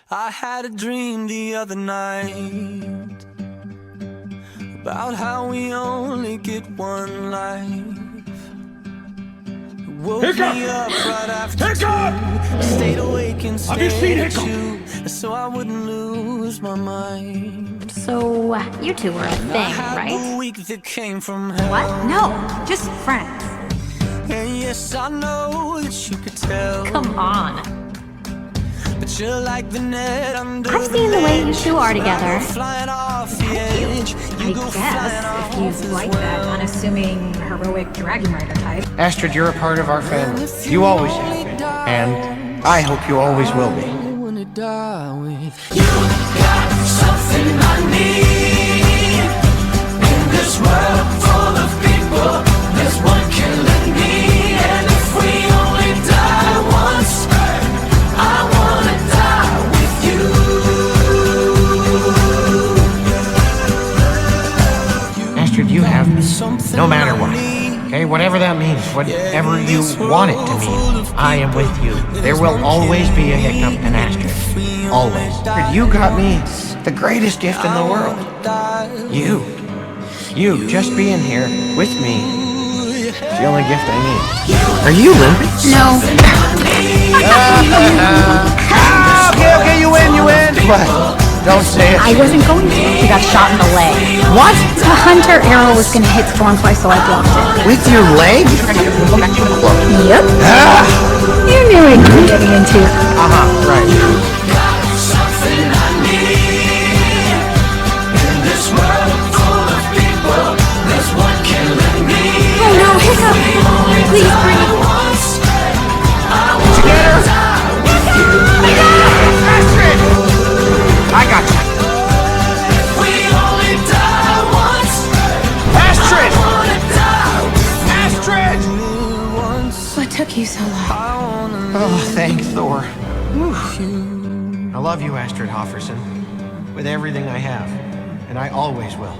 I had a dream the other night about how we only get one life. Woke me up right after two. Stayed awake and stayed at you, so I wouldn't lose my mind. So, you two were a thing, right? The week that came from hell. What? No, just friends. And yes, I know that you could tell. Come on. But you're like the net under I've seen the way you two are together. Flying off the edge. I guess, if you like that unassuming, heroic dragon rider type. Astrid, you're a part of our family. You always have been. And I hope you always will be. You got something I need. In this world full of people, there's one killing me. And if we only die once, I wanna die with you. Astrid, you have me, no matter what. Okay, whatever that means, whatever you want it to mean, I am with you. There will always be a hiccup in Astrid. Always. Astrid, you got me the greatest gift in the world. You just being here with me is the only gift I need. Are you limping? No. Okay, you win. What? Don't say it. I wasn't going to. He got shot in the leg. What? The hunter arrow was going to hit Storm twice, so I blocked it. With your leg? Yep. You knew what you were getting into. Right. Something I need. In this world full of people, there's one killing me. Oh no, Hiccup! Please bring it. I got you. We only die once. Astrid! Astrid! What took you so long? Oh, thank Thor. I love you, Astrid Hofferson, with everything I have, and I always will.